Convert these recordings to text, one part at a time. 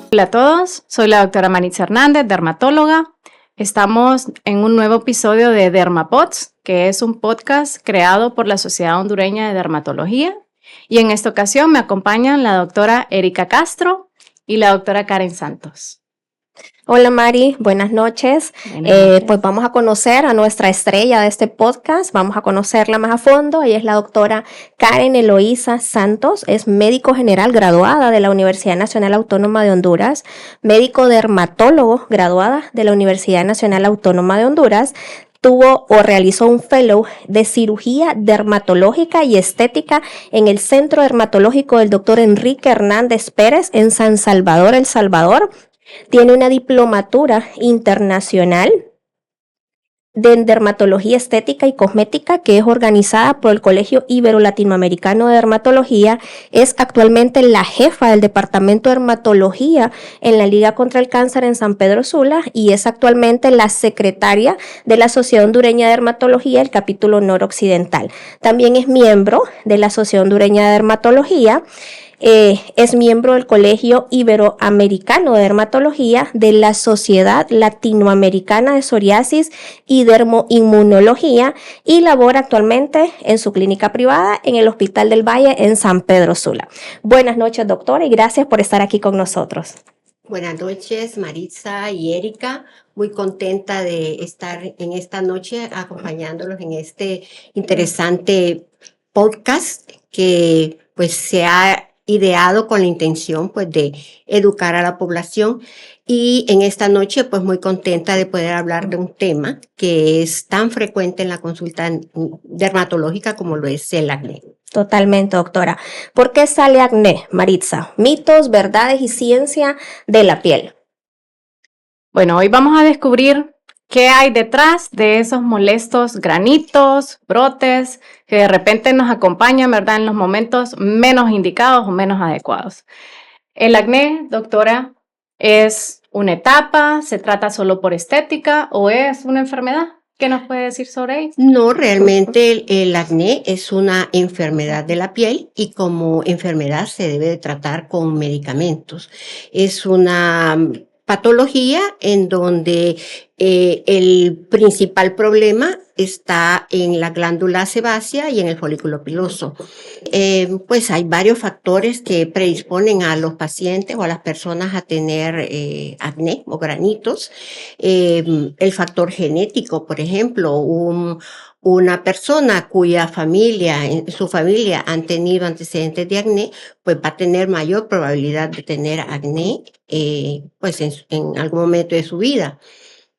Hola a todos, soy la doctora Maritza Hernández, dermatóloga. Estamos en un nuevo episodio de Dermapods, que es un podcast creado por la Sociedad Hondureña de Dermatología. Y en esta ocasión me acompañan la doctora Erika Castro y la doctora Karen Santos. Hola Mari, buenas noches. Pues vamos a conocer a nuestra estrella de este podcast, vamos a conocerla más a fondo. Ella es la doctora Karen Eloísa Santos, es médico general graduada de la Universidad Nacional Autónoma de Honduras, médico dermatólogo graduada de la Universidad Nacional Autónoma de Honduras. Tuvo o realizó un fellow de cirugía dermatológica y estética en el Centro Dermatológico del Dr. Enrique Hernández Pérez en San Salvador, El Salvador. Tiene una diplomatura internacional de dermatología estética y cosmética que es organizada por el Colegio Ibero-Latinoamericano de Dermatología. Es actualmente la jefa del Departamento de Dermatología en la Liga contra el Cáncer en San Pedro Sula y es actualmente la secretaria de la Sociedad Hondureña de Dermatología, el capítulo noroccidental. También es miembro de la Sociedad Hondureña de Dermatología. Es miembro del Colegio Iberoamericano de Dermatología, de la Sociedad Latinoamericana de Psoriasis y Dermoinmunología y labora actualmente en su clínica privada en el Hospital del Valle en San Pedro Sula. Buenas noches, doctora, y gracias por estar aquí con nosotros. Buenas noches, Maritza y Erika. Muy contenta de estar en esta noche acompañándolos en este interesante podcast que pues se ha ideado con la intención pues de educar a la población y en esta noche pues muy contenta de poder hablar de un tema que es tan frecuente en la consulta dermatológica como lo es el acné. Totalmente, doctora. ¿Por qué sale acné, Maritza? Mitos, verdades y ciencia de la piel. Bueno, hoy vamos a descubrir qué hay detrás de esos molestos granitos, brotes, que de repente nos acompañan, ¿verdad?, en los momentos menos indicados o menos adecuados. El acné, doctora, ¿es una etapa? ¿Se trata solo por estética o es una enfermedad? ¿Qué nos puede decir sobre ello? No, realmente el acné es una enfermedad de la piel y como enfermedad se debe de tratar con medicamentos. Es una patología en donde el principal problema está en la glándula sebácea y en el folículo piloso. Pues hay varios factores que predisponen a los pacientes o a las personas a tener acné o granitos. El factor genético, por ejemplo, una persona cuya familia, en su familia han tenido antecedentes de acné, pues va a tener mayor probabilidad de tener acné pues en algún momento de su vida.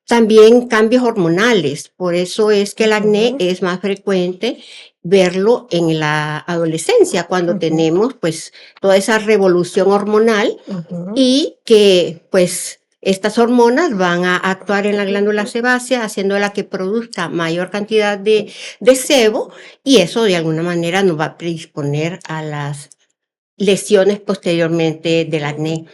También cambios hormonales, por eso es que el acné es más frecuente verlo en la adolescencia, cuando tenemos pues toda esa revolución hormonal y que pues estas hormonas van a actuar en la glándula sebácea, haciéndola que produzca mayor cantidad de sebo y eso de alguna manera nos va a predisponer a las lesiones posteriormente del acné.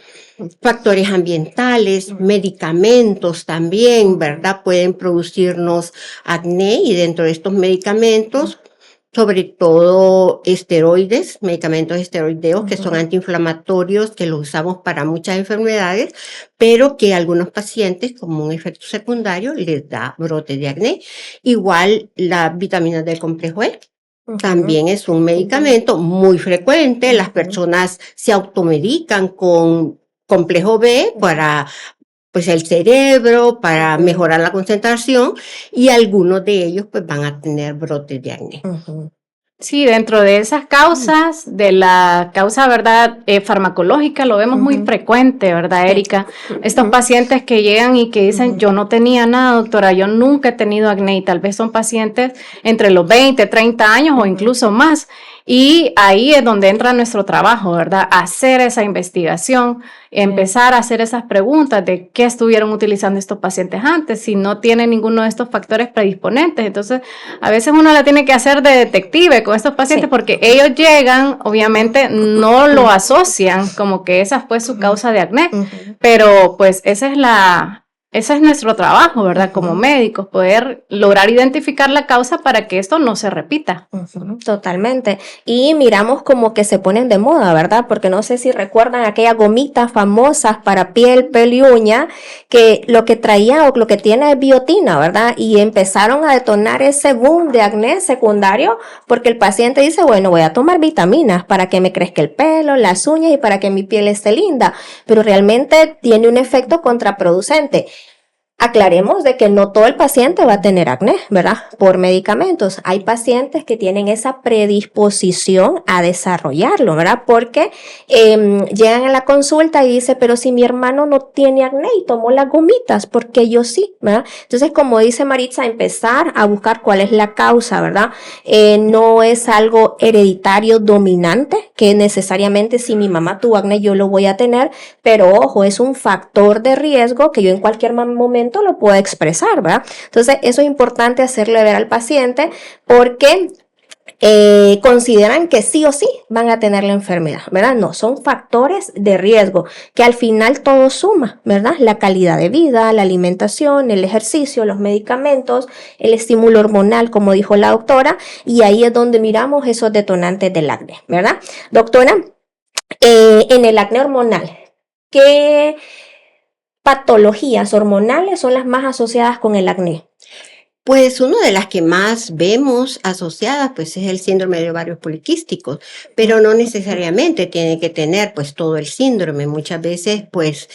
Factores ambientales, medicamentos también, ¿verdad? Pueden producirnos acné y dentro de estos medicamentos, sobre todo esteroides, medicamentos esteroideos que son antiinflamatorios, que los usamos para muchas enfermedades, pero que a algunos pacientes como un efecto secundario les da brotes de acné. Igual la vitamina del complejo E. También es un medicamento muy frecuente, las personas se automedican con complejo B para pues el cerebro, para mejorar la concentración y algunos de ellos pues van a tener brotes de acné. Sí, dentro de esas causas, de la causa, ¿verdad?, farmacológica, lo vemos muy frecuente, ¿verdad, Erika? Estos pacientes que llegan y que dicen, yo no tenía nada, doctora, yo nunca he tenido acné, y tal vez son pacientes entre los 20, 30 años o incluso más. Y ahí es donde entra nuestro trabajo, ¿verdad? Hacer esa investigación, empezar a hacer esas preguntas de qué estuvieron utilizando estos pacientes antes, si no tienen ninguno de estos factores predisponentes. Entonces, a veces uno la tiene que hacer de detective con estos pacientes porque ellos llegan, obviamente no lo asocian como que esa fue su causa de acné, pero pues esa es la ese es nuestro trabajo, ¿verdad? Como médicos, poder lograr identificar la causa para que esto no se repita. Totalmente. Y miramos como que se ponen de moda, ¿verdad? Porque no sé si recuerdan aquellas gomitas famosas para piel, pelo y uña, que lo que traía o lo que tiene es biotina, ¿verdad? Y empezaron a detonar ese boom de acné secundario porque el paciente dice, bueno, voy a tomar vitaminas para que me crezca el pelo, las uñas y para que mi piel esté linda, pero realmente tiene un efecto contraproducente. Aclaremos de que no todo el paciente va a tener acné, ¿verdad? Por medicamentos. Hay pacientes que tienen esa predisposición a desarrollarlo, ¿verdad? Porque llegan a la consulta y dicen, pero si mi hermano no tiene acné y tomó las gomitas, ¿por qué yo sí? ¿Verdad? Entonces, como dice Maritza, empezar a buscar cuál es la causa, ¿verdad? No es algo hereditario dominante, que necesariamente si mi mamá tuvo acné yo lo voy a tener, pero ojo, es un factor de riesgo que yo en cualquier momento lo puedo expresar, ¿verdad? Entonces, eso es importante hacerle ver al paciente porque consideran que sí o sí van a tener la enfermedad, ¿verdad? No, son factores de riesgo que al final todo suma, ¿verdad? La calidad de vida, la alimentación, el ejercicio, los medicamentos, el estímulo hormonal, como dijo la doctora, y ahí es donde miramos esos detonantes del acné, ¿verdad? Doctora, en el acné hormonal, ¿qué patologías hormonales son las más asociadas con el acné? Pues una de las que más vemos asociadas pues es el síndrome de ovarios poliquísticos, pero no necesariamente tiene que tener pues todo el síndrome. Muchas veces pues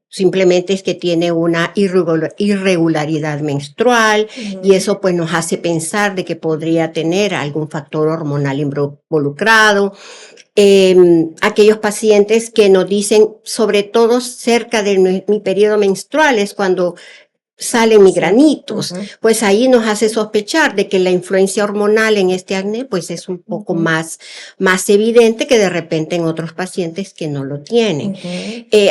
simplemente es que tiene una irregularidad menstrual y eso pues nos hace pensar de que podría tener algún factor hormonal involucrado. Aquellos pacientes que nos dicen, sobre todo cerca de mi periodo menstrual, es cuando salen mis granitos, pues ahí nos hace sospechar de que la influencia hormonal en este acné pues es un poco más evidente que de repente en otros pacientes que no lo tienen.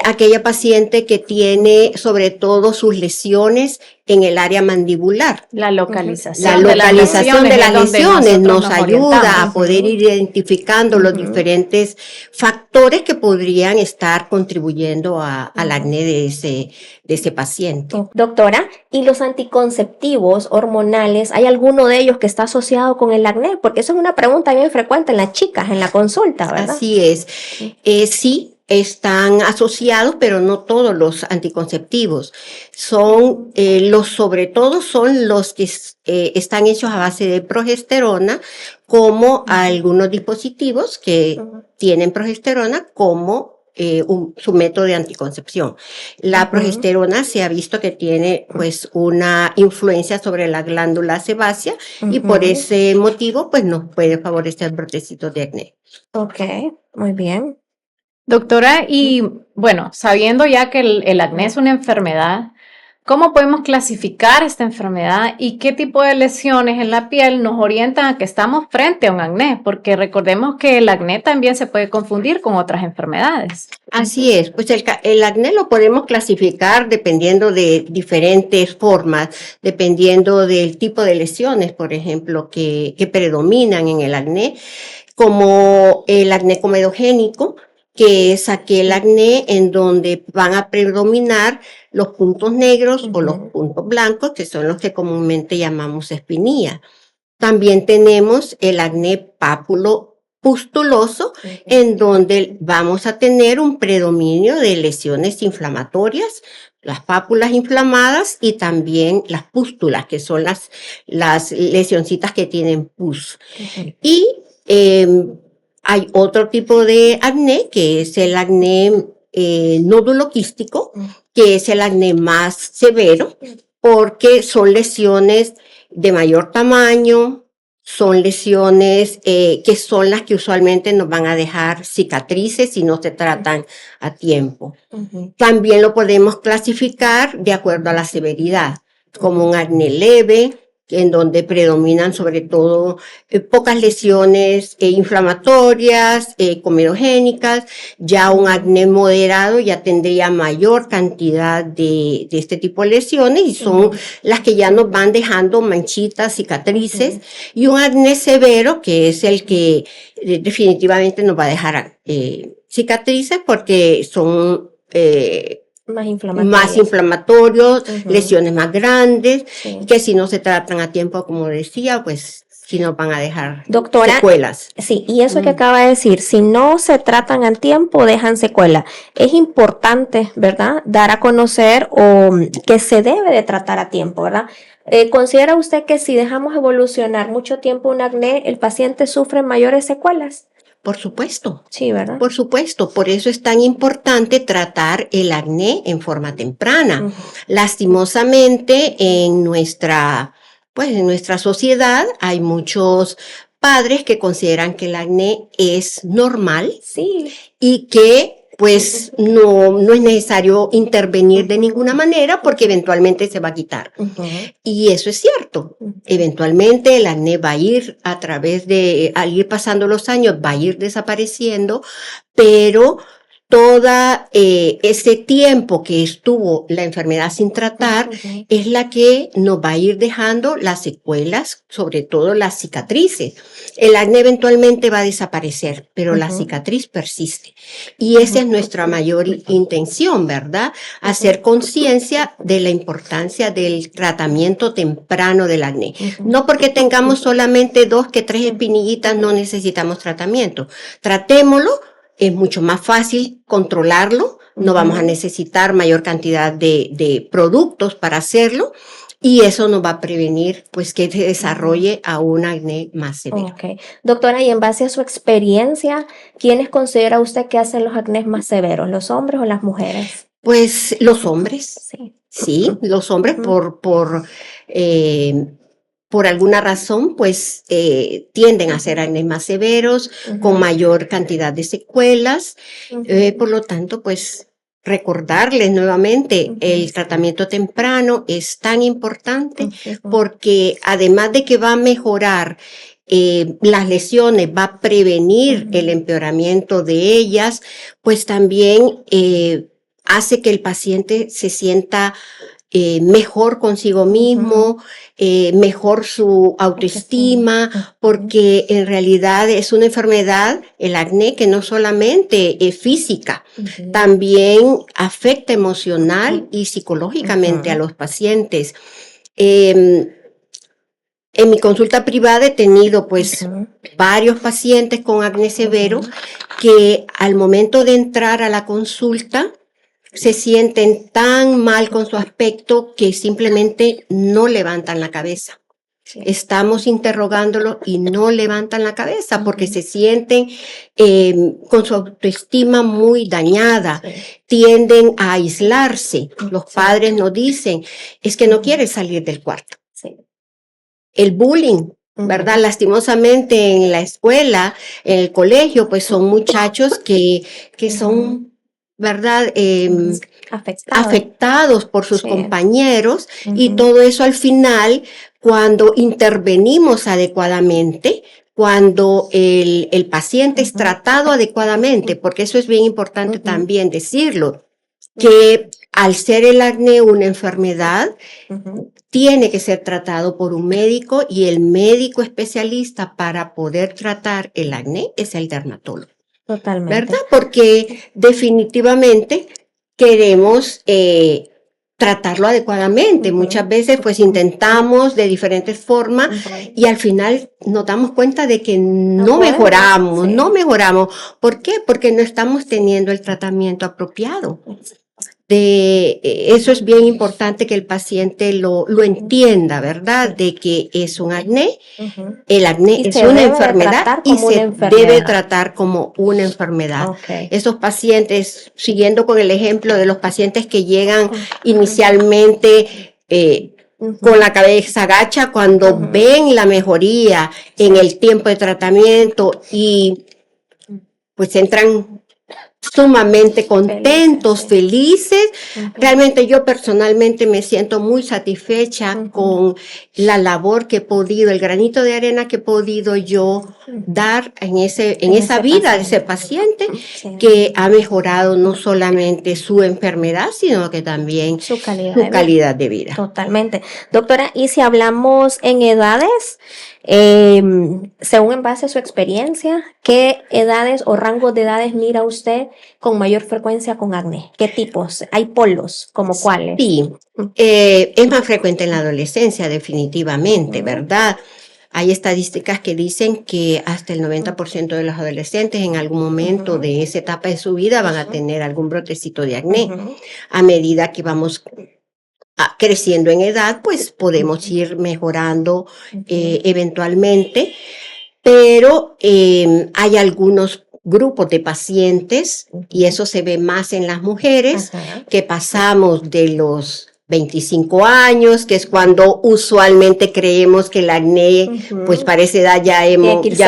Aquella paciente que tiene sobre todo sus lesiones en el área mandibular. La localización, de las lesiones nos ayuda a poder ir identificando los diferentes factores que podrían estar contribuyendo al acné de ese paciente. Doctora, ¿y los anticonceptivos hormonales, hay alguno de ellos que está asociado con el acné? Porque eso es una pregunta bien frecuente en las chicas, en la consulta, ¿verdad? Así es. Sí. Están asociados, pero no todos los anticonceptivos. Son sobre todo son los que están hechos a base de progesterona, como algunos dispositivos que tienen progesterona como su método de anticoncepción. La progesterona se ha visto que tiene pues una influencia sobre la glándula sebácea y por ese motivo pues nos puede favorecer brotecitos de acné. Ok, muy bien. Doctora, y bueno, sabiendo ya que el acné es una enfermedad, ¿cómo podemos clasificar esta enfermedad y qué tipo de lesiones en la piel nos orientan a que estamos frente a un acné? Porque recordemos que el acné también se puede confundir con otras enfermedades. Así es, pues el acné lo podemos clasificar dependiendo de diferentes formas, dependiendo del tipo de lesiones, por ejemplo, que predominan en el acné, como el acné comedogénico, que es aquel acné en donde van a predominar los puntos negros o los puntos blancos, que son los que comúnmente llamamos espinilla. También tenemos el acné papulo-pustuloso, en donde vamos a tener un predominio de lesiones inflamatorias, las pápulas inflamadas y también las pústulas, que son las lesioncitas que tienen pus. Y hay otro tipo de acné, que es el acné nódulo quístico, que es el acné más severo, porque son lesiones de mayor tamaño, son lesiones que son las que usualmente nos van a dejar cicatrices si no se tratan a tiempo. También lo podemos clasificar de acuerdo a la severidad, como un acné leve, en donde predominan sobre todo pocas lesiones inflamatorias, comedogénicas. Ya un acné moderado ya tendría mayor cantidad de este tipo de lesiones y son las que ya nos van dejando manchitas, cicatrices. Y un acné severo, que es el que definitivamente nos va a dejar cicatrices porque son más inflamatorios, Ujú. lesiones más grandes, Sí. que si no se tratan a tiempo, como decía, pues si nos van a dejar Doctora, secuelas. sí, y eso que acaba de decir, si no se tratan a tiempo, dejan secuela. Es importante, ¿verdad? Dar a conocer o que se debe de tratar a tiempo, ¿verdad? ¿Considera usted que si dejamos evolucionar mucho tiempo un acné, el paciente sufre mayores secuelas? Por supuesto. Sí, ¿verdad? Por supuesto, por eso es tan importante tratar el acné en forma temprana. Ujú. Lastimosamente, en nuestra sociedad hay muchos padres que consideran que el acné es normal Sí. y que pues no es necesario intervenir de ninguna manera porque eventualmente se va a quitar. Ujú. Y eso es cierto. Ujú. Eventualmente el acné va a ir al ir pasando los años, va a ir desapareciendo, pero toda ese tiempo que estuvo la enfermedad sin tratar Ujú. es la que nos va a ir dejando las secuelas, sobre todo las cicatrices. El acné eventualmente va a desaparecer, pero la Ujú. cicatriz persiste. Y esa es nuestra mayor intención, ¿verdad? Hacer conciencia de la importancia del tratamiento temprano del acné. Ujú. No porque tengamos solamente 2 que 3 espinillitas no necesitamos tratamiento. Tratémoslo. Es mucho más fácil controlarlo, no vamos a necesitar mayor cantidad de productos para hacerlo y eso nos va a prevenir pues que se desarrolle a un acné más severo. Ok. Doctora, y en base a su experiencia, ¿quiénes considera usted que hacen los acnés más severos, los hombres o las mujeres? Pues los hombres, Sí. los hombres Ujú. por alguna razón, pues tienden a ser acné más severos, con Ujú. mayor cantidad de secuelas. Ujú. Por lo tanto, pues recordarles nuevamente, el tratamiento temprano es tan importante Ujú. porque además de que va a mejorar las lesiones, va a prevenir el empeoramiento de ellas, pues también hace que el paciente se sienta mejor consigo mismo, mejor su autoestima, porque en realidad es una enfermedad, el acné, que no solamente es física, Ujú. también afecta emocional y psicológicamente a los pacientes. En mi consulta privada he tenido pues Ujú. varios pacientes con acné severo que al momento de entrar a la consulta se sienten tan mal con su aspecto que simplemente no levantan la cabeza. Sí. Estamos interrogándolo y no levantan la cabeza porque Ujú. se sienten con su autoestima muy dañada, Sí. tienden a aislarse. Los Sí. padres nos dicen, es que no quiere salir del cuarto. Sí. El bullying, ¿verdad? Ujú. Lastimosamente en la escuela, en el colegio, pues son muchachos que son, ¿verdad? Afectados por sus Sí. compañeros y Ujú. todo eso al final, cuando intervenimos adecuadamente, cuando el paciente es tratado adecuadamente, porque eso es bien importante también decirlo, que al ser el acné una enfermedad, Ujú. tiene que ser tratado por un médico y el médico especialista para poder tratar el acné es el dermatólogo, Totalmente. ¿verdad? Porque definitivamente queremos tratarlo adecuadamente. Muchas veces pues intentamos de diferentes formas y al final nos damos cuenta de que no mejoramos, no mejoramos. ¿Por qué? Porque no estamos teniendo el tratamiento apropiado. Eso es bien importante que el paciente lo entienda, ¿verdad? De que es un acné. Ujú. El acné Y es se una debe de enfermedad tratar y como una se enfermedad. debe tratar como una enfermedad. Ok. Esos pacientes, siguiendo con el ejemplo de los pacientes que llegan inicialmente con la cabeza agacha, cuando ven la mejoría en el tiempo de tratamiento y pues entran sumamente contentos, felices. Realmente yo personalmente me siento muy satisfecha con la labor que he podido, el granito de arena que he podido yo dar en esa vida de ese paciente que ha mejorado no solamente su enfermedad, sino que también Su calidad su de vida. calidad de vida. Totalmente. Doctora, y si hablamos en edades, Según en base a su experiencia, ¿qué edades o rangos de edades mira usted con mayor frecuencia con acné? ¿Qué tipos? ¿Hay polos? ¿Como cuáles? Sí, es más frecuente en la adolescencia, definitivamente, ¿verdad? Hay estadísticas que dicen que hasta el 90% de los adolescentes en algún momento de esa etapa de su vida van a tener algún brotecito de acné. A medida que vamos creciendo en edad, pues podemos ir mejorando eventualmente, pero hay algunos grupos de pacientes, y eso se ve más en las mujeres, que pasamos de los 25 años, que es cuando usualmente creemos que el acné, pues para esa edad ya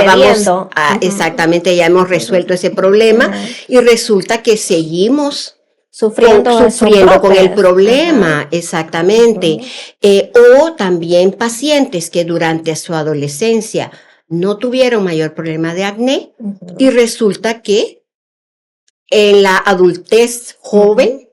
vamos exactamente, ya hemos resuelto ese problema, y resulta que seguimos sufriendo con el problema, exactamente. O también pacientes que durante su adolescencia no tuvieron mayor problema de acné y resulta que en la adultez joven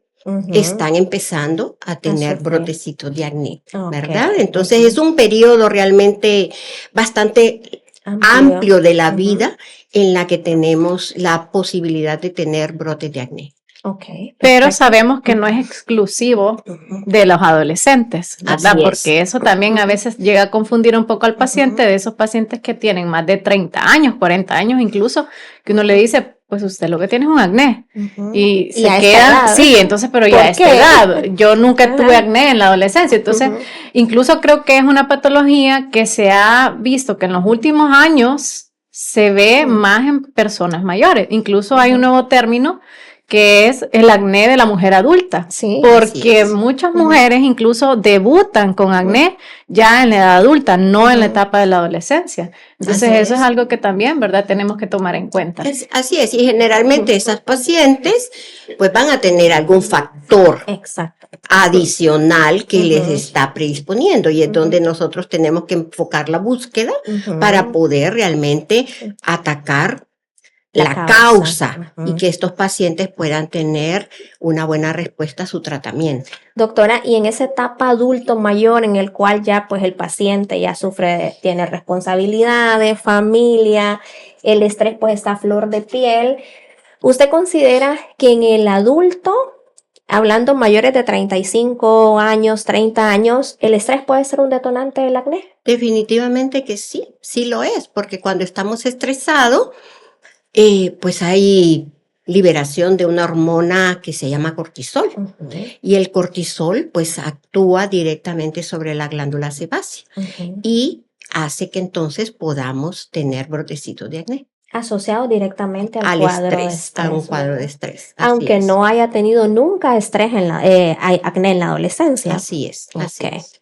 están empezando a tener brotecitos de acné, ¿verdad? Entonces es un periodo realmente bastante amplio de la vida en la que tenemos la posibilidad de tener brotes de acné. Pero sabemos que no es exclusivo de los adolescentes, ¿verdad? Porque eso también a veces llega a confundir un poco al paciente, de esos pacientes que tienen más de 30 años, 40 años incluso, que uno le dice, pues usted lo que tiene es un acné. Y se queda, sí, entonces, pero ya a esta edad, yo nunca tuve acné en la adolescencia, entonces, incluso creo que es una patología que se ha visto que en los últimos años se ve más en personas mayores. Incluso hay un nuevo término que es el acné de la mujer adulta, porque muchas mujeres incluso debutan con acné ya en la edad adulta, no en la etapa de la adolescencia. Entonces eso es algo que también, ¿verdad?, tenemos que tomar en cuenta. Así es, y generalmente esas pacientes pues van a tener algún factor adicional que les está predisponiendo, y es donde nosotros tenemos que enfocar la búsqueda para poder realmente atacar la causa y que estos pacientes puedan tener una buena respuesta a su tratamiento. Doctora, y en esa etapa adulto mayor en el cual ya pues el paciente ya tiene responsabilidades, familia, el estrés pues está a flor de piel, ¿usted considera que en el adulto, hablando mayores de 35 años, 30 años, el estrés puede ser un detonante del acné? Definitivamente que sí, sí lo es, porque cuando estamos estresados, pues hay liberación de una hormona que se llama cortisol. Y el cortisol pues actúa directamente sobre la glándula sebácea y hace que entonces podamos tener brotecitos de acné. Asociado directamente al cuadro estrés, de estrés. A un cuadro de estrés. Aunque no haya tenido nunca estrés acné en la adolescencia. Así es, así es.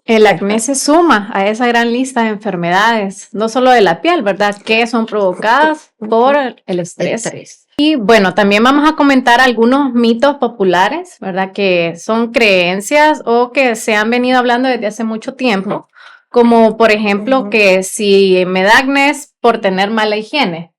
El acné se suma a esa gran lista de enfermedades, no solo de la piel, ¿verdad?, que son provocadas por el estrés. Y bueno, también vamos a comentar algunos mitos populares, ¿verdad?, que son creencias o que se han venido hablando desde hace mucho tiempo, como por ejemplo que si me da acné es por tener mala higiene.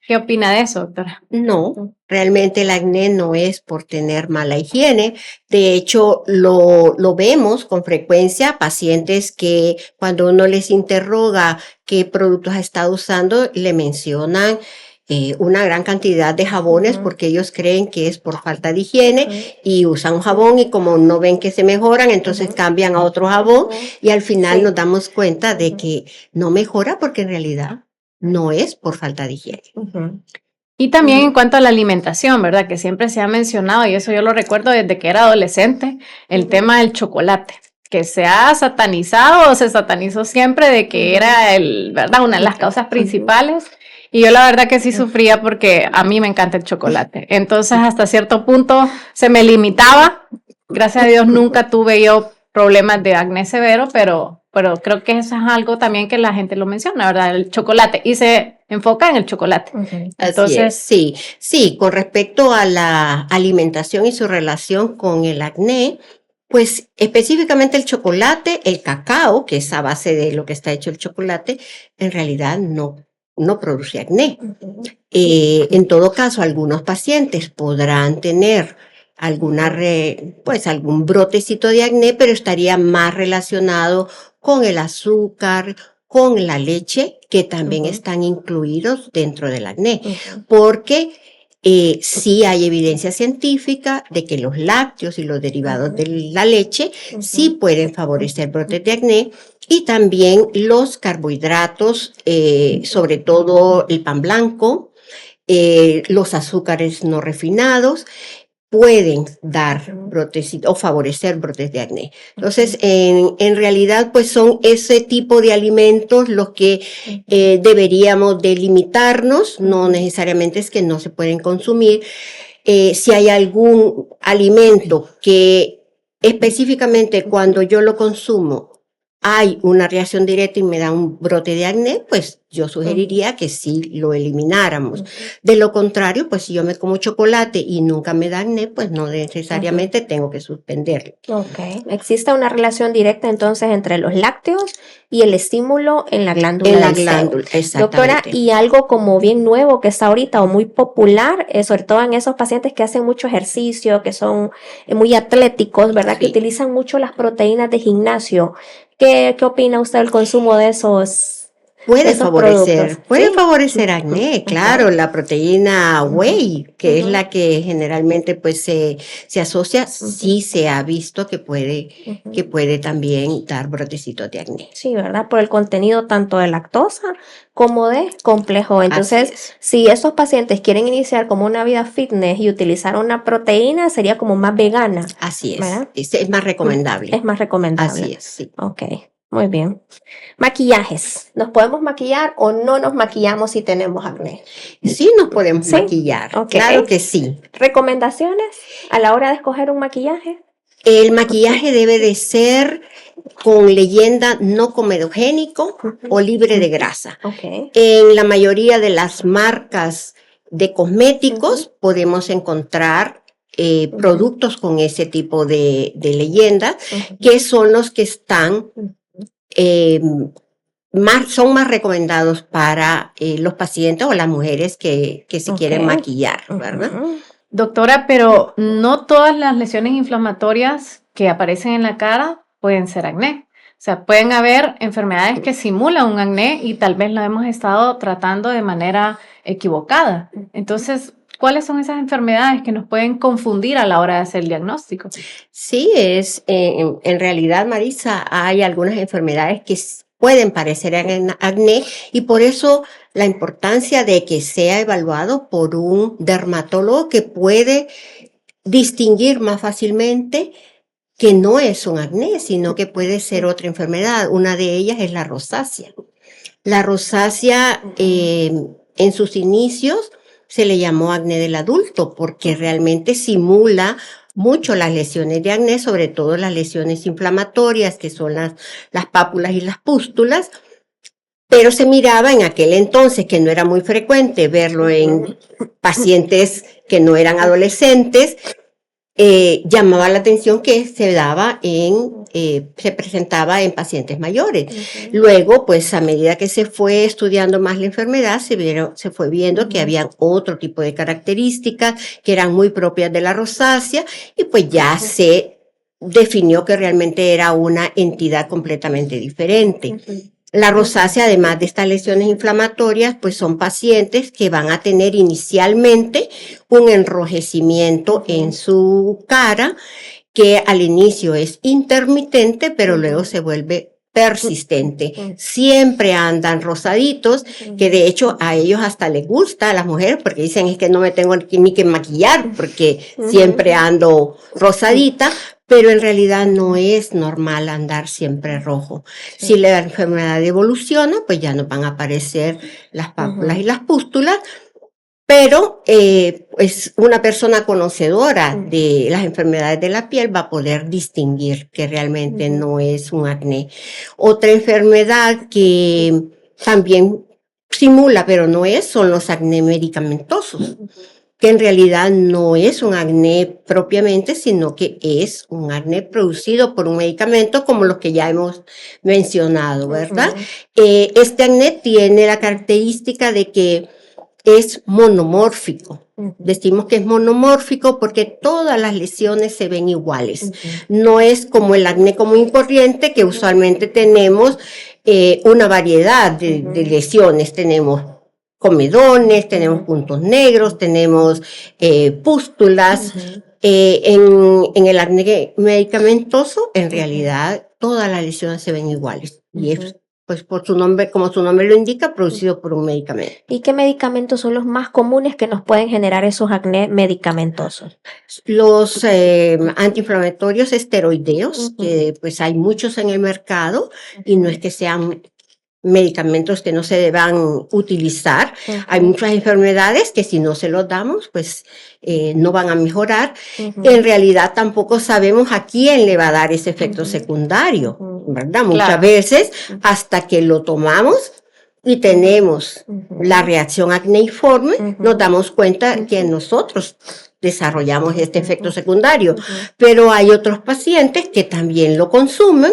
¿Qué opina de eso, doctora? No, realmente el acné no es por tener mala higiene. De hecho, lo vemos con frecuencia, pacientes que cuando uno les interroga qué productos ha estado usando, le mencionan una gran cantidad de jabones porque ellos creen que es por falta de higiene y usan un jabón y como no ven que se mejoran, entonces cambian a otro jabón y al final nos damos cuenta de que no mejora porque en realidad no es por falta de higiene. Y también en cuanto a la alimentación, ¿verdad?, que siempre se ha mencionado, y eso yo lo recuerdo desde que era adolescente, el tema del chocolate, que se ha satanizado o se satanizó siempre de que era ¿verdad?, una de las causas principales. Y yo la verdad que sí sufría porque a mí me encanta el chocolate. Entonces hasta cierto punto se me limitaba. Gracias a Dios nunca tuve yo problemas de acné severo, pero creo que eso es algo también que la gente lo menciona, ¿verdad? El chocolate, y se enfoca en el chocolate. Entonces, sí, con respecto a la alimentación y su relación con el acné, pues específicamente el chocolate, el cacao, que es a base de lo que está hecho el chocolate, en realidad no produce acné. En todo caso, algunos pacientes podrán tener algún brotecito de acné, pero estaría más relacionado con el azúcar, con la leche, que también están incluidos dentro del acné, porque sí hay evidencia científica de que los lácteos y los derivados de la leche sí pueden favorecer brotes de acné, y también los carbohidratos, sobre todo el pan blanco, los azúcares no refinados, pueden dar brotes o favorecer brotes de acné. Entonces, en realidad, pues son ese tipo de alimentos los que deberíamos delimitarnos. No necesariamente es que no se pueden consumir. Si hay algún alimento que específicamente cuando yo lo consumo hay una reacción directa y me da un brote de acné, pues yo sugeriría que sí lo elimináramos. De lo contrario, pues si yo me como chocolate y nunca me da acné, pues no necesariamente tengo que suspenderlo. Ok. ¿Existe una relación directa entonces entre los lácteos y el estímulo en la glándula del sebo? Exactamente. Doctora, y algo como bien nuevo que está ahorita o muy popular, sobre todo en esos pacientes que hacen mucho ejercicio, que son muy atléticos, ¿verdad? Que utilizan mucho las proteínas de gimnasio. ¿Qué opina usted del consumo de esos? Puede favorecer acné, claro, la proteína whey, que es la que generalmente pues se asocia, sí se ha visto que puede también dar brotecitos de acné. Sí, ¿verdad? Por el contenido tanto de lactosa como de complejo. Entonces, si esos pacientes quieren iniciar como una vida fitness y utilizar una proteína, sería como más vegana. Así es, ¿verdad? Es más recomendable. Es más recomendable. Así es, sí. Ok. Muy bien. Maquillajes. ¿Nos podemos maquillar o no nos maquillamos si tenemos acné? Sí, nos podemos maquillar. Okay. Claro que sí. ¿Recomendaciones a la hora de escoger un maquillaje? El maquillaje debe de ser con leyenda no comedogénico o libre de grasa. En la mayoría de las marcas de cosméticos podemos encontrar productos con ese tipo de leyenda, que son los que están son más recomendados para los pacientes o las mujeres que se quieren maquillar, ¿verdad? Doctora, pero no todas las lesiones inflamatorias que aparecen en la cara pueden ser acné. O sea, pueden haber enfermedades que simulan un acné y tal vez lo hemos estado tratando de manera equivocada. Entonces, ¿cuáles son esas enfermedades que nos pueden confundir a la hora de hacer el diagnóstico? Sí, en realidad, Marisa, hay algunas enfermedades que pueden parecer acné, y por eso la importancia de que sea evaluado por un dermatólogo que puede distinguir más fácilmente que no es un acné, sino que puede ser otra enfermedad. Una de ellas es la rosácea. La rosácea, en sus inicios, se le llamó acné del adulto porque realmente simula mucho las lesiones de acné, sobre todo las lesiones inflamatorias, que son las pápulas y las pústulas, pero se miraba en aquel entonces, que no era muy frecuente verlo en pacientes que no eran adolescentes. Llamaba la atención que se presentaba en pacientes mayores. Luego, pues a medida que se fue estudiando más la enfermedad, se fue viendo que había otro tipo de características que eran muy propias de la rosácea, y pues ya se definió que realmente era una entidad completamente diferente. La rosácea, además de estas lesiones inflamatorias, pues son pacientes que van a tener inicialmente un enrojecimiento en su cara, que al inicio es intermitente, pero luego se vuelve persistente. Siempre andan rosaditos, que de hecho a ellos hasta les gusta, a las mujeres, porque dicen es que no me tengo ni que maquillar, porque siempre ando rosadita. Pero en realidad no es normal andar siempre rojo. Si la enfermedad evoluciona, pues ya nos van a aparecer las pápulas y las pústulas, pero pues una persona conocedora de las enfermedades de la piel va a poder distinguir que realmente no es un acné. Otra enfermedad que también simula, pero no es, son los acné medicamentosos, que en realidad no es un acné propiamente, sino que es un acné producido por un medicamento como los que ya hemos mencionado, ¿verdad? Este acné tiene la característica de que es monomórfico. Decimos que es monomórfico porque todas las lesiones se ven iguales. No es como el acné común y corriente, que usualmente tenemos una variedad de lesiones. Tenemos comedones, tenemos puntos negros, tenemos pústulas. En el acné medicamentoso, en realidad, todas las lesiones se ven iguales. Y es, pues, por su nombre, como su nombre lo indica, producido por un medicamento. ¿Y qué medicamentos son los más comunes que nos pueden generar esos acné medicamentosos? Los antiinflamatorios esteroideos, que pues hay muchos en el mercado, y no es que sean medicamentos que no se deban utilizar. Hay muchas enfermedades que si no se los damos, pues no van a mejorar. En realidad tampoco sabemos a quién le va a dar ese efecto secundario, ¿verdad? Muchas veces hasta que lo tomamos y tenemos la reacción acneiforme, nos damos cuenta que nosotros desarrollamos este efecto secundario. Pero hay otros pacientes que también lo consumen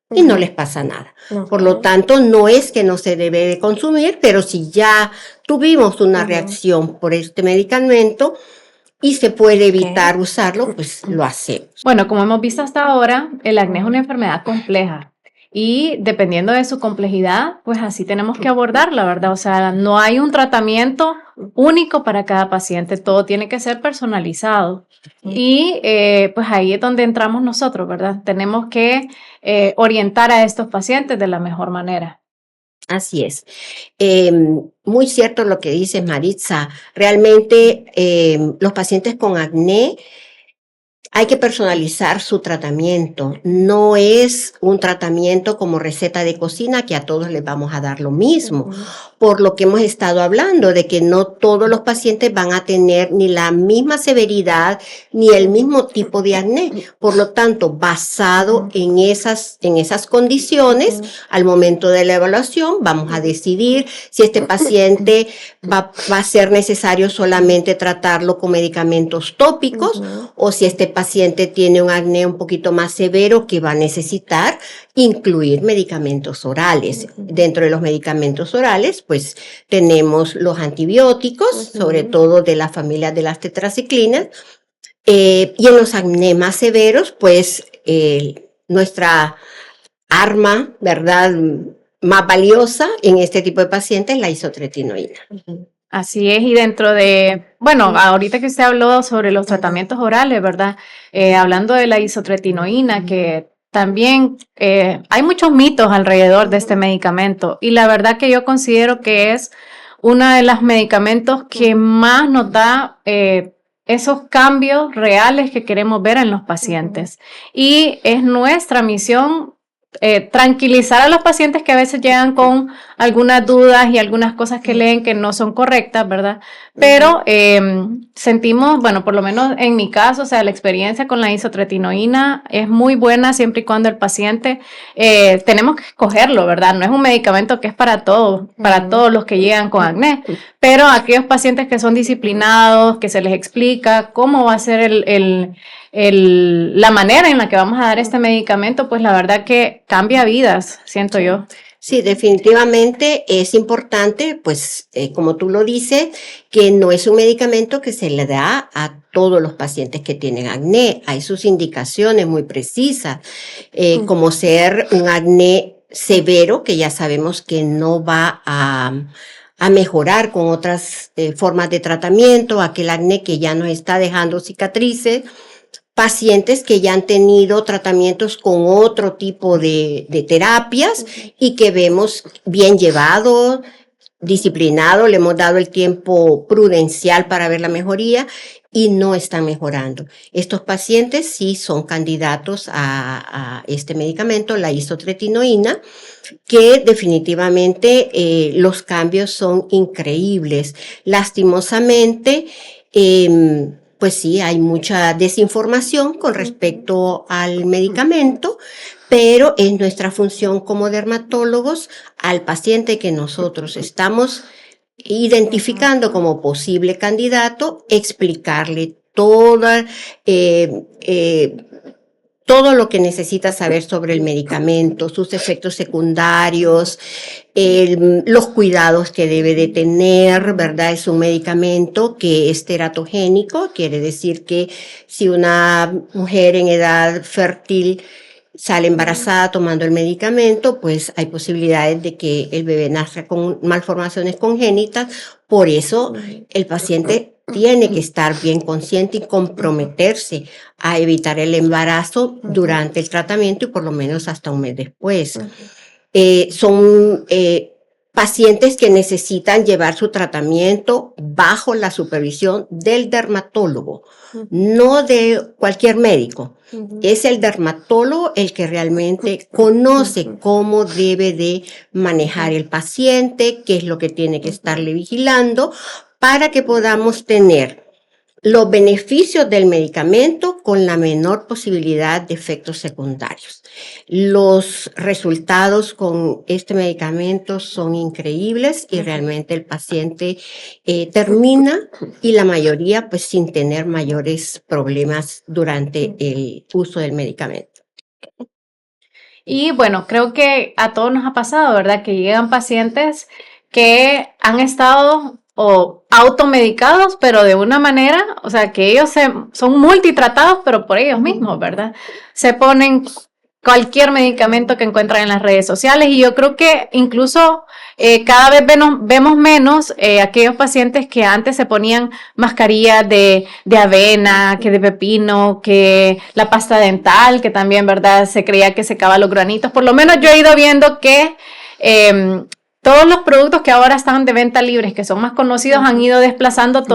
y no les pasa nada. Por lo tanto, no es que no se debe de consumir, pero si ya tuvimos una reacción por este medicamento y se puede evitar usarlo, pues lo hacemos. Bueno, como hemos visto hasta ahora, el acné es una enfermedad compleja y dependiendo de su complejidad, pues así tenemos que abordarla, ¿verdad? O sea, no hay un tratamiento único para cada paciente, todo tiene que ser personalizado. Y pues ahí es donde entramos nosotros, ¿verdad? Tenemos que orientar a estos pacientes de la mejor manera. Así es. Muy cierto lo que dice Maritza. Realmente los pacientes con acné hay que personalizar su tratamiento. No es un tratamiento como receta de cocina que a todos les vamos a dar lo mismo. Por lo que hemos estado hablando de que no todos los pacientes van a tener ni la misma severidad ni el mismo tipo de acné. Por lo tanto, basado en esas condiciones, al momento de la evaluación vamos a decidir si este paciente va a ser necesario solamente tratarlo con medicamentos tópicos o si este paciente tiene un acné un poquito más severo que va a necesitar incluir medicamentos orales. Dentro de los medicamentos orales, pues tenemos los antibióticos, sobre todo de la familia de las tetraciclinas, y en los acné más severos, pues nuestra arma, ¿verdad?, más valiosa en este tipo de pacientes es la isotretinoína. Así es, y dentro de, bueno, ahorita que usted habló sobre los tratamientos orales, ¿verdad? Hablando de la isotretinoína, que también hay muchos mitos alrededor de este medicamento y la verdad que yo considero que es uno de los medicamentos que más nos da esos cambios reales que queremos ver en los pacientes. Y es nuestra misión tranquilizar a los pacientes que a veces llegan con algunas dudas y algunas cosas que leen que no son correctas, ¿verdad? Pero sentimos, bueno, por lo menos en mi caso, o sea, la experiencia con la isotretinoína es muy buena siempre y cuando el paciente, tenemos que escogerlo, ¿verdad? No es un medicamento que es para todos los que llegan con acné, pero aquellos pacientes que son disciplinados, que se les explica cómo va a ser la manera en la que vamos a dar este medicamento, pues la verdad que cambia vidas, siento yo. Sí, definitivamente es importante, pues, como tú lo dices, que no es un medicamento que se le da a todos los pacientes que tienen acné. Hay sus indicaciones muy precisas, como ser un acné severo, que ya sabemos que no va a mejorar con otras formas de tratamiento, aquel acné que ya nos está dejando cicatrices, pacientes que ya han tenido tratamientos con otro tipo de terapias y que vemos bien llevado, disciplinado, le hemos dado el tiempo prudencial para ver la mejoría y no están mejorando. Estos pacientes sí son candidatos a este medicamento, la isotretinoína, que definitivamente los cambios son increíbles. Lastimosamente, pues sí, hay mucha desinformación con respecto al medicamento, pero es nuestra función como dermatólogos al paciente que nosotros estamos identificando como posible candidato, explicarle todo lo que necesita saber sobre el medicamento, sus efectos secundarios, los cuidados que debe de tener, ¿verdad? Es un medicamento que es teratogénico, quiere decir que si una mujer en edad fértil sale embarazada tomando el medicamento, pues hay posibilidades de que el bebé nazca con malformaciones congénitas. Por eso el paciente tiene que estar bien consciente y comprometerse a evitar el embarazo durante el tratamiento y por lo menos hasta un mes después. Son pacientes que necesitan llevar su tratamiento bajo la supervisión del dermatólogo, no de cualquier médico. Es el dermatólogo el que realmente conoce cómo debe de manejar el paciente, qué es lo que tiene que estarle vigilando, para que podamos tener los beneficios del medicamento con la menor posibilidad de efectos secundarios. Los resultados con este medicamento son increíbles y realmente el paciente termina y la mayoría pues sin tener mayores problemas durante el uso del medicamento. Y bueno, creo que a todos nos ha pasado, ¿verdad? Que llegan pacientes que han estado o automedicados, pero de una manera, o sea, que ellos son multitratados, pero por ellos mismos, ¿verdad? Se ponen cualquier medicamento que encuentran en las redes sociales y yo creo que incluso cada vez vemos menos aquellos pacientes que antes se ponían mascarillas de avena, que de pepino, que la pasta dental, que también, ¿verdad? Se creía que secaba los granitos. Por lo menos yo he ido viendo que todos los productos que ahora están de venta libres, que son más conocidos, han ido desplazando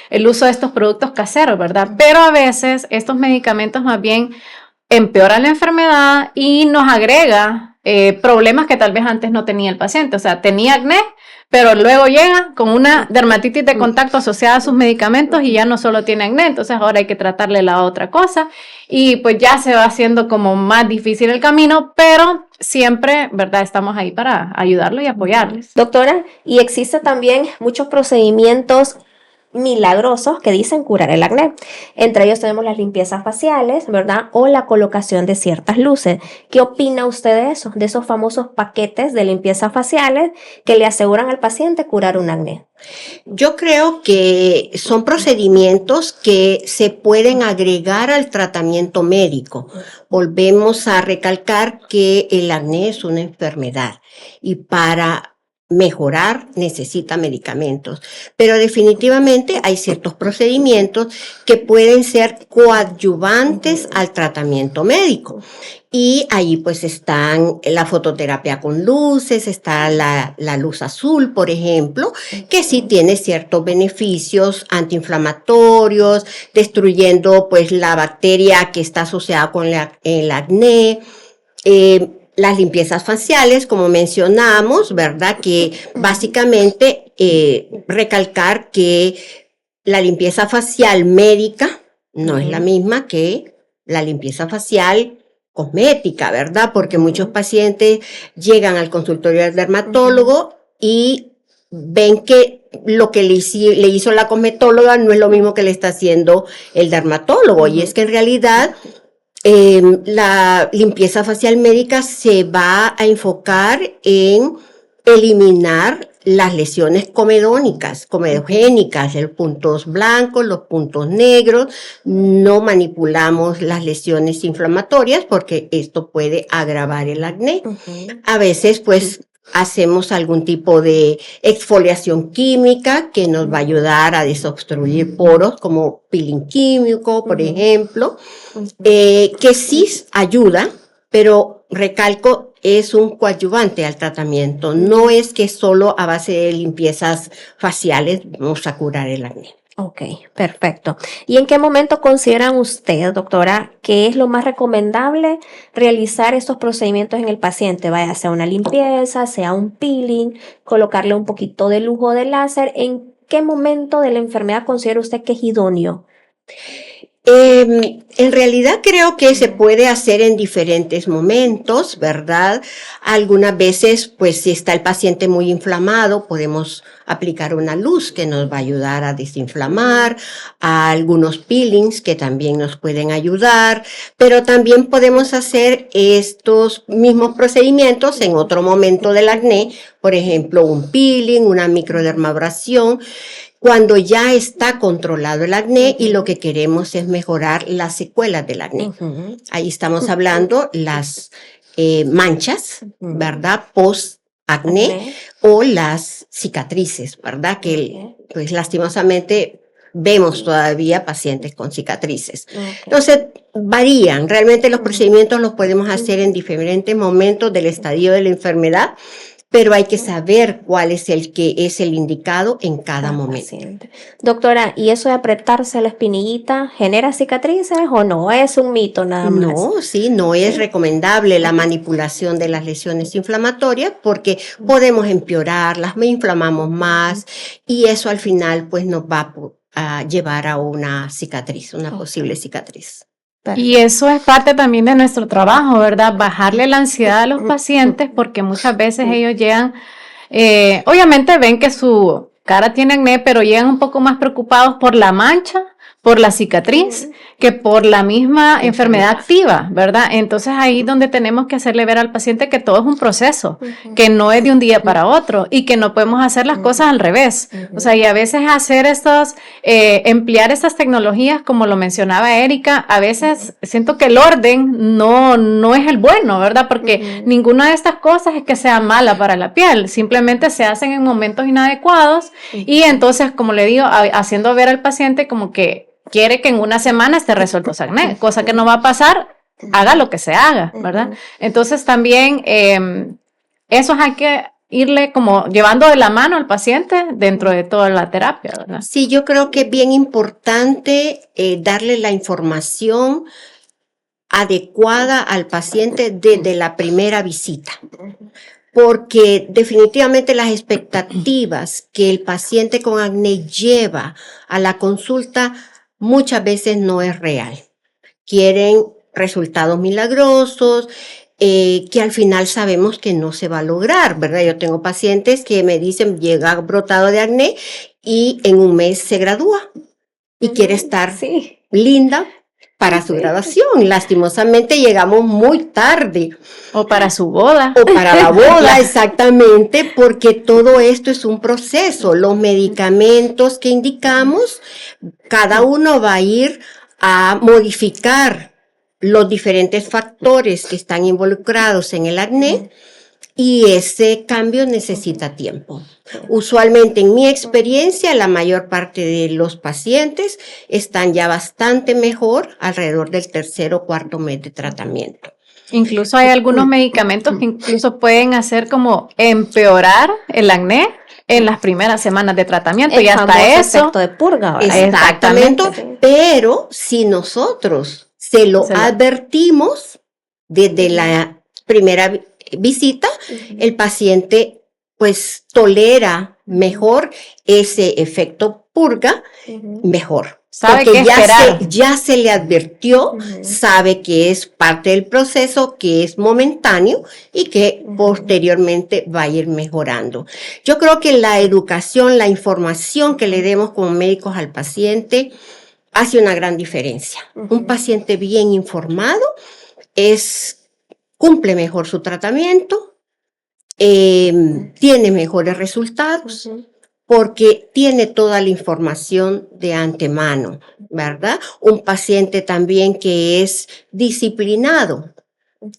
el uso de estos productos caseros, ¿verdad? Pero a veces estos medicamentos más bien empeoran la enfermedad y nos agrega problemas que tal vez antes no tenía el paciente. O sea, tenía acné, pero luego llega con una dermatitis de contacto asociada a sus medicamentos y ya no solo tiene acné, entonces ahora hay que tratarle la otra cosa y pues ya se va haciendo como más difícil el camino, pero siempre, ¿verdad? Estamos ahí para ayudarlo y apoyarles. Doctora, y existe también muchos procedimientos milagrosos que dicen curar el acné. Entre ellos tenemos las limpiezas faciales, ¿verdad? O la colocación de ciertas luces. ¿Qué opina usted de eso? De esos famosos paquetes de limpiezas faciales que le aseguran al paciente curar un acné. Yo creo que son procedimientos que se pueden agregar al tratamiento médico. Volvemos a recalcar que el acné es una enfermedad y para mejorar necesita medicamentos, pero definitivamente hay ciertos procedimientos que pueden ser coadyuvantes al tratamiento médico. Y ahí pues están la fototerapia con luces, está la luz azul, por ejemplo, que sí tiene ciertos beneficios antiinflamatorios, destruyendo pues la bacteria que está asociada con el acné. Las limpiezas faciales, como mencionamos, ¿verdad? Que básicamente recalcar que la limpieza facial médica no es la misma que la limpieza facial cosmética, ¿verdad? Porque muchos pacientes llegan al consultorio del dermatólogo y ven que lo que le hizo la cosmetóloga no es lo mismo que le está haciendo el dermatólogo. Y es que en realidad la limpieza facial médica se va a enfocar en eliminar las lesiones comedónicas, comedogénicas, los puntos blancos, los puntos negros. No manipulamos las lesiones inflamatorias porque esto puede agravar el acné. A veces, pues, hacemos algún tipo de exfoliación química que nos va a ayudar a desobstruir poros, como peeling químico, por ejemplo, que sí ayuda, pero recalco, es un coadyuvante al tratamiento. No es que solo a base de limpiezas faciales vamos a curar el acné. Ok, perfecto. ¿Y en qué momento consideran usted, doctora, que es lo más recomendable realizar estos procedimientos en el paciente? Vaya, sea una limpieza, sea un peeling, colocarle un poquito de luz o de láser. ¿En qué momento de la enfermedad considera usted que es idóneo? En realidad creo que se puede hacer en diferentes momentos, ¿verdad? Algunas veces, pues si está el paciente muy inflamado, podemos aplicar una luz que nos va a ayudar a desinflamar, a algunos peelings que también nos pueden ayudar, pero también podemos hacer estos mismos procedimientos en otro momento del acné, por ejemplo, un peeling, una microdermabrasión, cuando ya está controlado el acné y lo que queremos es mejorar las secuelas del acné. Ahí estamos hablando las manchas, ¿verdad? Post-acné o las cicatrices, ¿verdad? Que pues lastimosamente vemos todavía pacientes con cicatrices. Entonces, varían. Realmente los procedimientos los podemos hacer en diferentes momentos del estadio de la enfermedad, pero hay que saber cuál es el que es el indicado en cada momento. Paciente. Doctora, ¿y eso de apretarse la espinillita genera cicatrices o no? ¿Es un mito nada más? No, sí, no es recomendable la manipulación de las lesiones inflamatorias porque podemos empeorarlas, me inflamamos más y eso al final pues nos va a llevar a una cicatriz, una posible cicatriz. Y eso es parte también de nuestro trabajo, ¿verdad? Bajarle la ansiedad a los pacientes porque muchas veces ellos llegan, obviamente ven que su cara tiene acné, pero llegan un poco más preocupados por la mancha, por la cicatriz, que por la misma enfermedad activa, ¿verdad? Entonces ahí es donde tenemos que hacerle ver al paciente que todo es un proceso, que no es de un día para otro y que no podemos hacer las cosas al revés. O sea, y a veces hacer emplear estas tecnologías, como lo mencionaba Erika, a veces siento que el orden no es el bueno, ¿verdad? Porque ninguna de estas cosas es que sea mala para la piel, simplemente se hacen en momentos inadecuados y entonces, como le digo, haciendo ver al paciente como que quiere que en una semana esté resuelto su acné, cosa que no va a pasar, haga lo que se haga, ¿verdad? Entonces también eso hay que irle como llevando de la mano al paciente dentro de toda la terapia, ¿verdad? Sí, yo creo que es bien importante darle la información adecuada al paciente desde la primera visita. Porque definitivamente las expectativas que el paciente con acné lleva a la consulta muchas veces no es real. Quieren resultados milagrosos, que al final sabemos que no se va a lograr, ¿verdad? Yo tengo pacientes que me dicen, llega brotado de acné y en un mes se gradúa y quiere estar linda para su graduación. Lastimosamente llegamos muy tarde. O para su boda. O para la boda, exactamente, porque todo esto es un proceso. Los medicamentos que indicamos, cada uno va a ir a modificar los diferentes factores que están involucrados en el acné y ese cambio necesita tiempo. Usualmente, en mi experiencia, la mayor parte de los pacientes están ya bastante mejor alrededor del tercer o cuarto mes de tratamiento. Incluso hay algunos medicamentos que incluso pueden hacer como empeorar el acné en las primeras semanas de tratamiento y hasta eso. Efecto de purga. Exactamente. Pero si nosotros se lo advertimos desde la primera visita, el paciente pues tolera mejor ese efecto purga, mejor. Sabe porque qué ya se le advirtió, sabe que es parte del proceso, que es momentáneo y que posteriormente va a ir mejorando. Yo creo que la educación, la información que le demos como médicos al paciente hace una gran diferencia. Un paciente bien informado cumple mejor su tratamiento, tiene mejores resultados porque tiene toda la información de antemano, ¿verdad? Un paciente también que es disciplinado,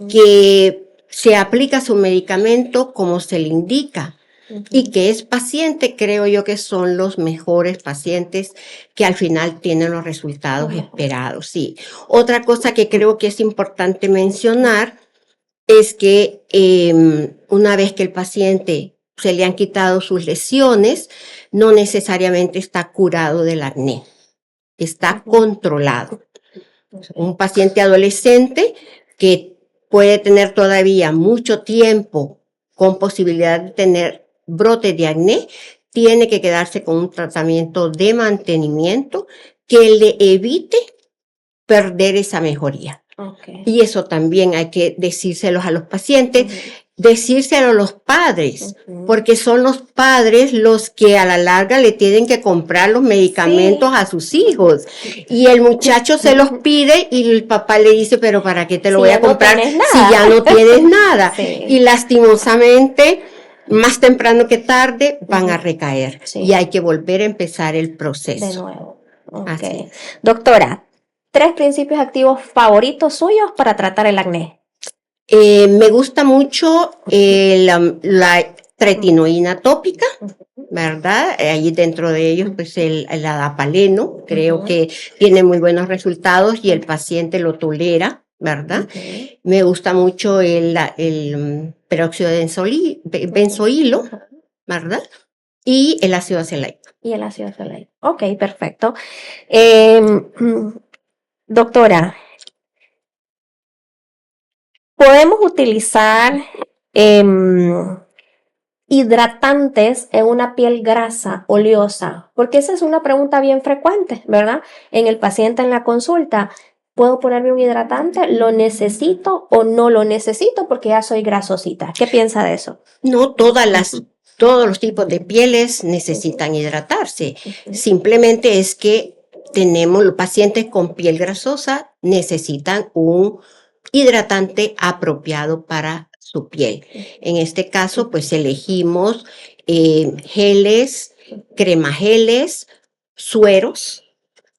que se aplica su medicamento como se le indica y que es paciente, creo yo que son los mejores pacientes que al final tienen los resultados esperados, sí. Otra cosa que creo que es importante mencionar es que una vez que el paciente se le han quitado sus lesiones, no necesariamente está curado del acné, está controlado. Un paciente adolescente que puede tener todavía mucho tiempo con posibilidad de tener brotes de acné, tiene que quedarse con un tratamiento de mantenimiento que le evite perder esa mejoría. Y eso también hay que decírselos a los pacientes. decírselo a los padres, porque son los padres los que a la larga le tienen que comprar los medicamentos a sus hijos. Y el muchacho se los pide y el papá le dice, pero ¿para qué te lo voy a comprar si ya no tienes nada? Y lastimosamente, más temprano que tarde, van a recaer. Y hay que volver a empezar el proceso. De nuevo. Okay. Doctora, 3 principios activos favoritos suyos para tratar el acné. Me gusta mucho la tretinoína tópica, ¿verdad? Ahí dentro de ellos, pues el adapaleno, creo que tiene muy buenos resultados y el paciente lo tolera, ¿verdad? Me gusta mucho el peróxido de benzoilo, ¿verdad? Y el ácido acelaico. Y el ácido acelaico. Ok, perfecto. Doctora, ¿podemos utilizar hidratantes en una piel grasa, oleosa? Porque esa es una pregunta bien frecuente, ¿verdad? En el paciente en la consulta, ¿puedo ponerme un hidratante? ¿Lo necesito o no lo necesito porque ya soy grasosita? ¿Qué piensa de eso? No, todos los tipos de pieles necesitan hidratarse. Simplemente es que los pacientes con piel grasosa necesitan un hidratante apropiado para su piel. En este caso, pues elegimos geles, cremageles, sueros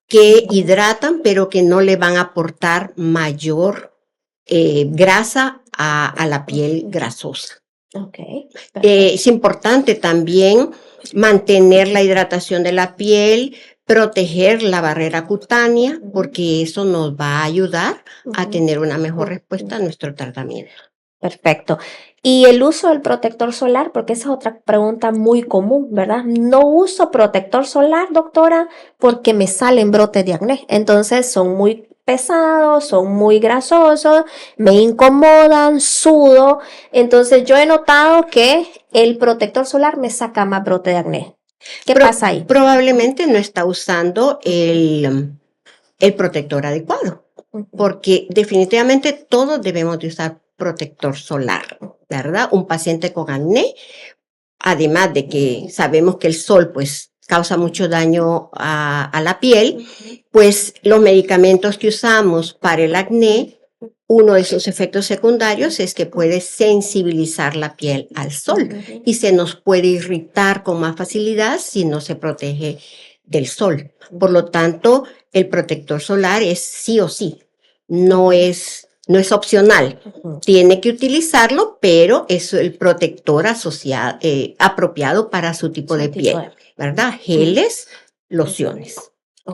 que hidratan, pero que no le van a aportar mayor grasa a la piel grasosa. Okay, es importante también mantener la hidratación de la piel, proteger la barrera cutánea, porque eso nos va a ayudar a tener una mejor respuesta a nuestro tratamiento. Perfecto. Y el uso del protector solar, porque esa es otra pregunta muy común, ¿verdad? No uso protector solar, doctora, porque me salen brotes de acné. Entonces son muy pesados, son muy grasosos, me incomodan, sudo. Entonces yo he notado que el protector solar me saca más brote de acné. ¿Qué pasa ahí? Probablemente no está usando el protector adecuado, porque definitivamente todos debemos de usar protector solar, ¿verdad? Un paciente con acné, además de que sabemos que el sol pues causa mucho daño a la piel, pues los medicamentos que usamos para el acné, uno de sus efectos secundarios es que puede sensibilizar la piel al sol y se nos puede irritar con más facilidad si no se protege del sol. Por lo tanto, el protector solar es sí o sí, no es opcional. Tiene que utilizarlo, pero es el protector asociado, apropiado para su tipo de piel, ¿verdad? Geles, lociones.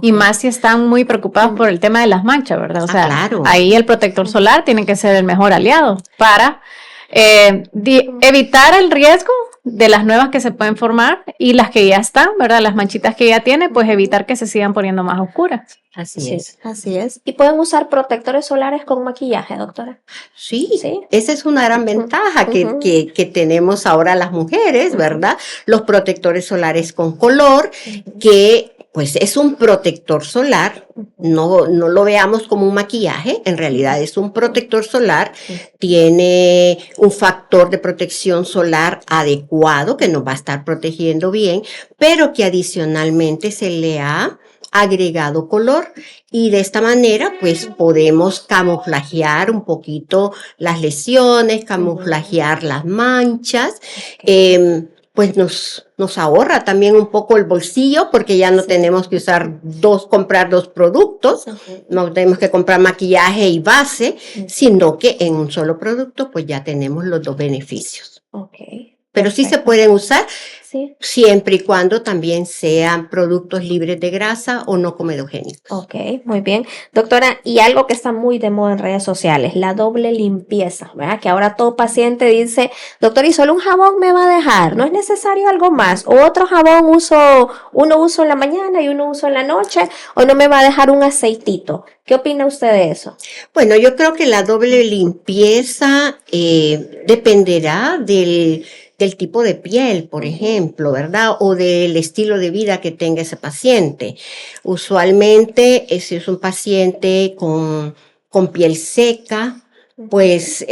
Y más si están muy preocupados por el tema de las manchas, ¿verdad? O sea, claro. Ahí el protector solar tiene que ser el mejor aliado para evitar el riesgo de las nuevas que se pueden formar y las que ya están, ¿verdad? Las manchitas que ya tiene, pues evitar que se sigan poniendo más oscuras. Así es. Así es. ¿Y pueden usar protectores solares con maquillaje, doctora? Sí, esa es una gran ventaja que tenemos ahora las mujeres, ¿verdad? Los protectores solares con color, que pues es un protector solar, no lo veamos como un maquillaje, en realidad es un protector solar, tiene un factor de protección solar adecuado que nos va a estar protegiendo bien, pero que adicionalmente se le ha agregado color y de esta manera pues podemos camuflajear un poquito las lesiones, camuflajear las manchas, pues nos ahorra también un poco el bolsillo porque ya no tenemos que comprar dos productos, no tenemos que comprar maquillaje y base, sino que en un solo producto pues ya tenemos los dos beneficios. Pero sí se pueden usar siempre y cuando también sean productos libres de grasa o no comedogénicos. Ok, muy bien. Doctora, y algo que está muy de moda en redes sociales, la doble limpieza, ¿verdad? Que ahora todo paciente dice, doctor, ¿y solo un jabón me va a dejar? ¿No es necesario algo más? ¿O otro jabón uno uso en la mañana y uno uso en la noche? ¿O no me va a dejar un aceitito? ¿Qué opina usted de eso? Bueno, yo creo que la doble limpieza dependerá del tipo de piel, por ejemplo, ¿verdad? O del estilo de vida que tenga ese paciente. Usualmente, si es un paciente con piel seca, pues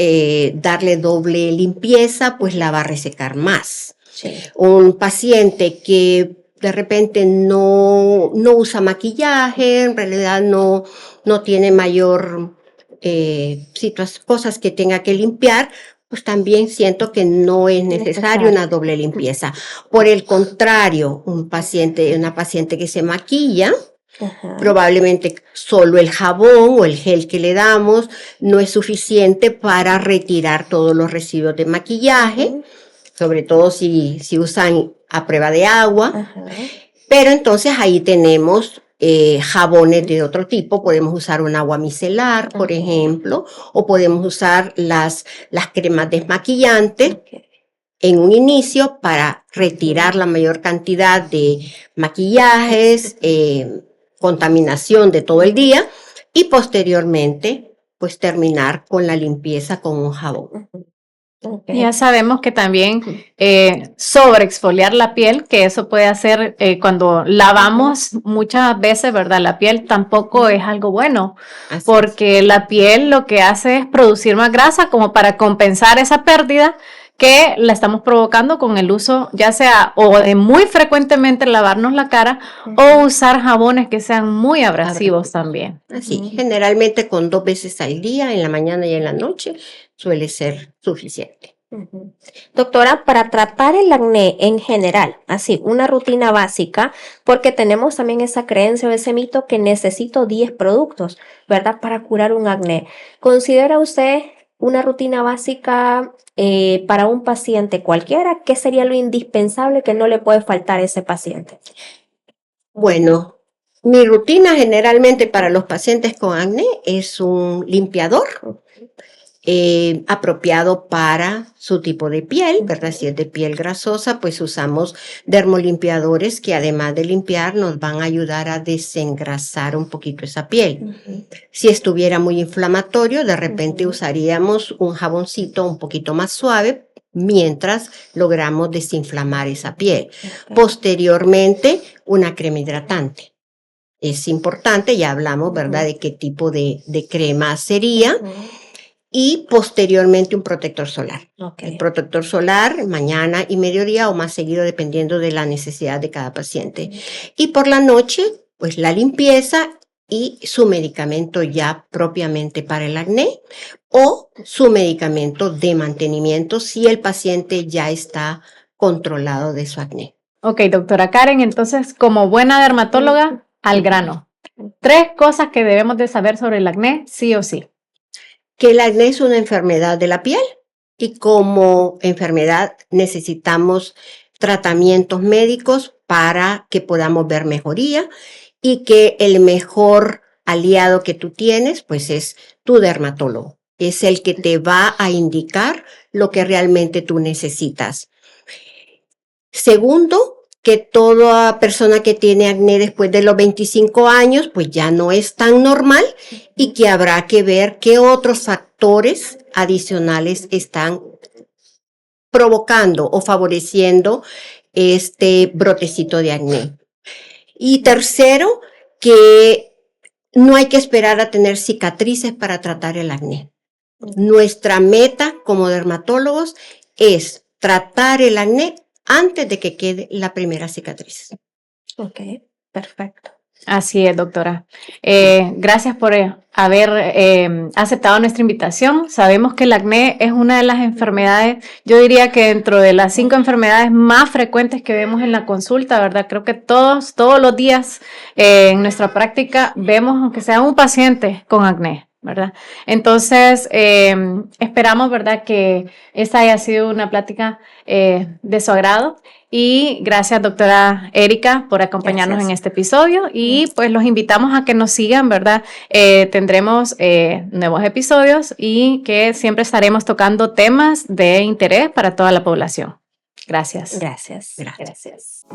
darle doble limpieza, pues la va a resecar más. Sí. Un paciente que de repente no usa maquillaje, en realidad no tiene mayor cosas que tenga que limpiar, pues también siento que no es necesario una doble limpieza. Por el contrario, una paciente que se maquilla, probablemente solo el jabón o el gel que le damos no es suficiente para retirar todos los residuos de maquillaje, sobre todo si usan a prueba de agua. Pero entonces ahí tenemos jabones de otro tipo. Podemos usar un agua micelar, por ejemplo, o podemos usar las cremas desmaquillantes en un inicio para retirar la mayor cantidad de maquillajes, contaminación de todo el día, y posteriormente pues terminar con la limpieza con un jabón. Ya sabemos que también sobreexfoliar la piel, que eso puede hacer cuando lavamos muchas veces, ¿verdad? La piel tampoco es algo bueno, porque la piel lo que hace es producir más grasa como para compensar esa pérdida que la estamos provocando con el uso, ya sea o de muy frecuentemente lavarnos la cara o usar jabones que sean muy abrasivos también. Así, generalmente con 2 veces al día, en la mañana y en la noche, suele ser suficiente. Doctora, para tratar el acné en general, así, una rutina básica, porque tenemos también esa creencia o ese mito que necesito 10 productos, ¿verdad? Para curar un acné. ¿Considera usted una rutina básica para un paciente cualquiera? ¿Qué sería lo indispensable que no le puede faltar a ese paciente? Bueno, mi rutina generalmente para los pacientes con acné es un limpiador apropiado para su tipo de piel, ¿verdad? Si es de piel grasosa, pues usamos dermolimpiadores que además de limpiar nos van a ayudar a desengrasar un poquito esa piel. Si estuviera muy inflamatorio, de repente usaríamos un jaboncito un poquito más suave mientras logramos desinflamar esa piel. Posteriormente, una crema hidratante. Es importante, ya hablamos, ¿verdad?, de qué tipo de crema sería. Y posteriormente un protector solar. El protector solar mañana y mediodía o más seguido dependiendo de la necesidad de cada paciente. Y por la noche, pues la limpieza y su medicamento ya propiamente para el acné o su medicamento de mantenimiento si el paciente ya está controlado de su acné. Ok, doctora Karen, entonces como buena dermatóloga, al grano. 3 cosas que debemos de saber sobre el acné, sí o sí. Que el acné es una enfermedad de la piel y como enfermedad necesitamos tratamientos médicos para que podamos ver mejoría y que el mejor aliado que tú tienes pues es tu dermatólogo. Es el que te va a indicar lo que realmente tú necesitas. Segundo, que toda persona que tiene acné después de los 25 años, pues ya no es tan normal y que habrá que ver qué otros factores adicionales están provocando o favoreciendo este brotecito de acné. Y tercero, que no hay que esperar a tener cicatrices para tratar el acné. Nuestra meta como dermatólogos es tratar el acné antes de que quede la primera cicatriz. Ok, perfecto. Así es, doctora. Gracias por haber aceptado nuestra invitación. Sabemos que el acné es una de las enfermedades, yo diría que dentro de las 5 enfermedades más frecuentes que vemos en la consulta, ¿verdad? Creo que todos los días en nuestra práctica vemos, aunque sea un paciente con acné, ¿verdad? Entonces, esperamos, ¿verdad?, que esta haya sido una plática de su agrado. Y gracias, doctora Erika, por acompañarnos en este episodio y pues los invitamos a que nos sigan, ¿verdad? Tendremos nuevos episodios y que siempre estaremos tocando temas de interés para toda la población. Gracias. Gracias.